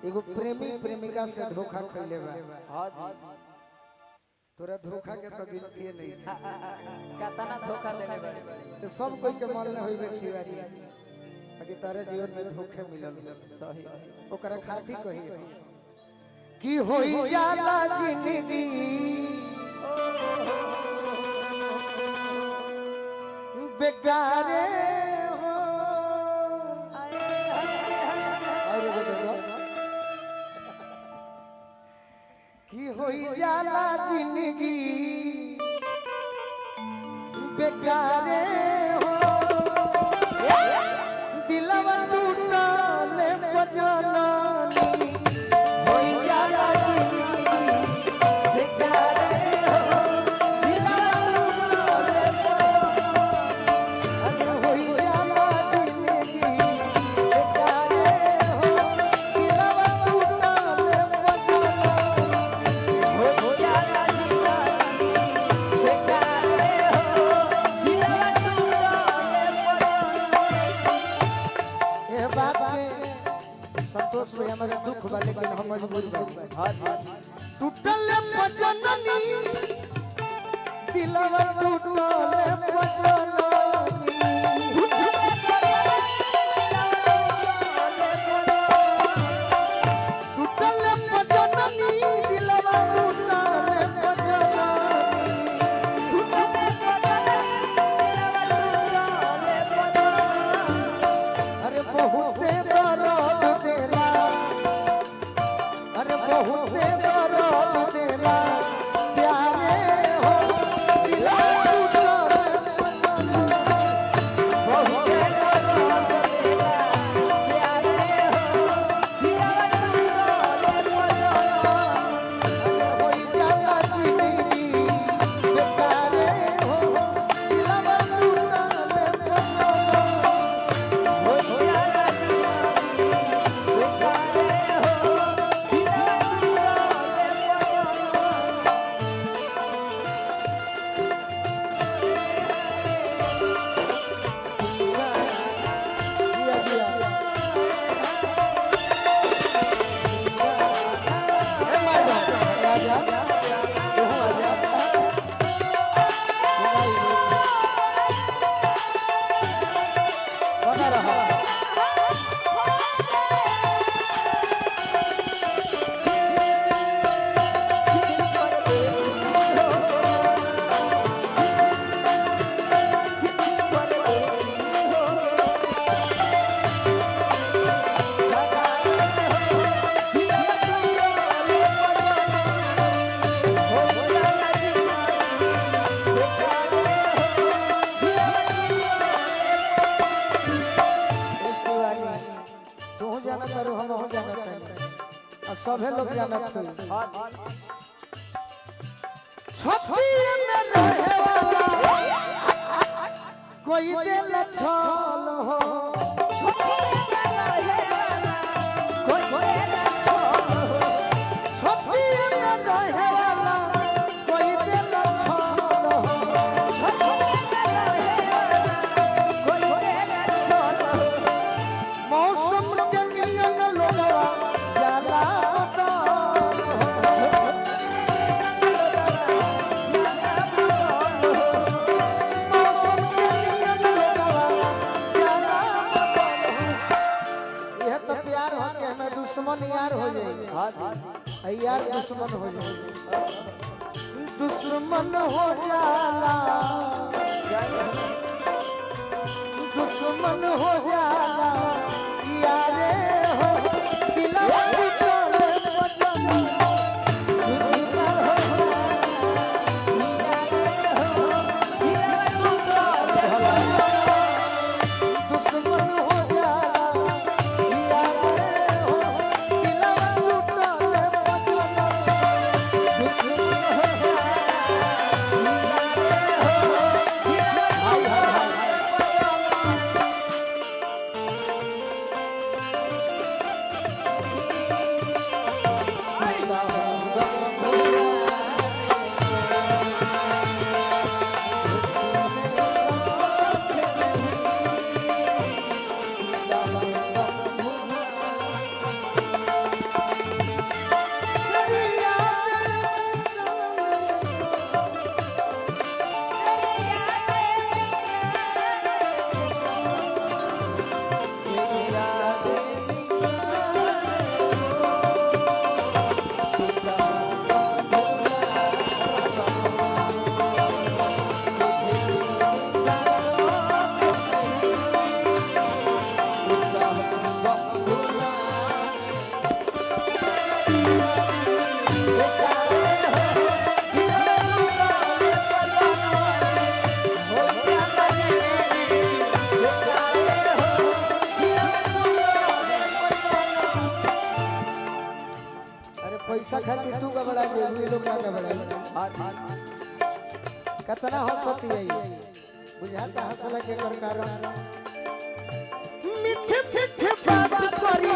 एगो प्रेमी प्रेमिका से धोखा खइले बा। तोरा धोखा के तो गिनती नहीं कतना धोखा देले बाड़ी तो सब कोई के मन में होइबे शिवाजी बाकी तारे जीवन में धोखे मिलल सही ओकरा खाती कही कि होई जाला जिंदगी बेकारे हो अरे बेटा कि होई जाला जिंदगी बेकारे हो दिलवा टूटले बजनानी होई जाला जिंदगी बेकारे हो दिलवा टूटले अरे होई जाला जिंदगी बेकारे हो दिलवा टूटले बजनानी हो जाला जिंदगी बेकारे हो दिलवा टूटले ये बात के संतोष में हमारे दुख बा लेकिन हम मजबूर बा टूटल बजननी दिलवा टूटल बजननी टूटल बजननी दिलवा टूटल बजननी अरे बहुते दर्द देला अरे बहुते दर्द देला प्यारे हो दिलवा टूटल बहुते दर्द देला प्यारे हो दिलवा टूटले होई जाला जिंदगी बेकारे हो दिलवा टूटल हो जाला जिंदगी बेकारे हो दिलवा टूटले जिया जिया ए माय गॉड राजा तू आजा बना रहा ए शिवानी तू जानत रो हम हो जानत आ सभे लोग जानत होई छपिए में रहे वाला कोई दिल छल हो छपिए में रहे वाला कोई दिल छल हो मौसम के नियन लोगवा जाला मौसम के नियन लोगवा जाला यह तो प्यार हो के हमें दुश्मन यार हो जाए यार दुश्मन हो जाए दुश्मन हो जाला दुश्मन हो जाला यारे हो दिलवा टूटल बजननी दुश्मन हो दुश्मन हो जाला यारे हो दिलवा टूटल बजननी दुश्मन हो पैसा खातिर तू गबड़ा जे ये लोग ना गबड़ा कितना हंसती है ये बुझाता हंसला के कर कारण मीठे मीठे बात करी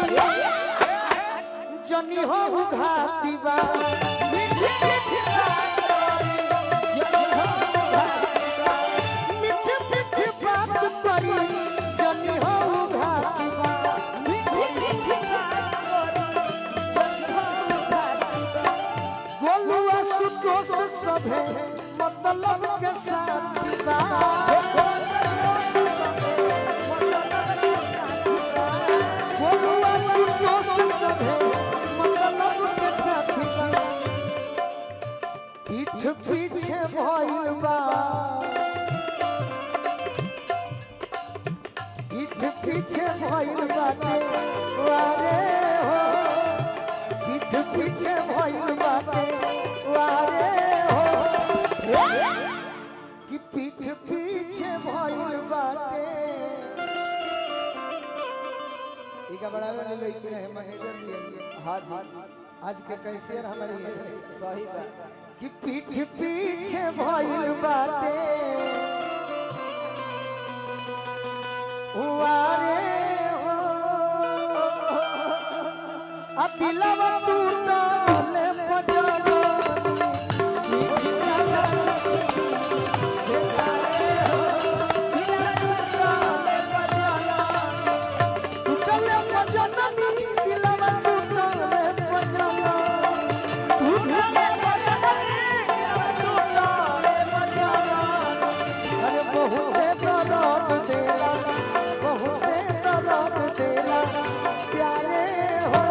जनी हो घाती बा मीठे मीठे बात करी मीठे मीठे बात करी जनी हो घाती बा गोलुआ सुतोष सभे मतलब के साथ बा गोलुआ सुतोष सभे मतलब के साथ बा पीठ पीछे भइल बा पीठ पीछे भइल बाटे वारे हो पीठ पीछे भइल बाटे वारे हो कि पीठ पीछे भइल बाटे इका बड़ा वाले लड़की रहे मैनेजर भी हाथ आज के कैशियर हमारे ये सही बात कि पीठ पीछे भइल बाटे वारे हो आ दिलवा टूटले पजरो टूटले पजरो दिलवा टूटले पजरो अरे बहुत दर्द देला बहुत दर्द देला प्यारे हो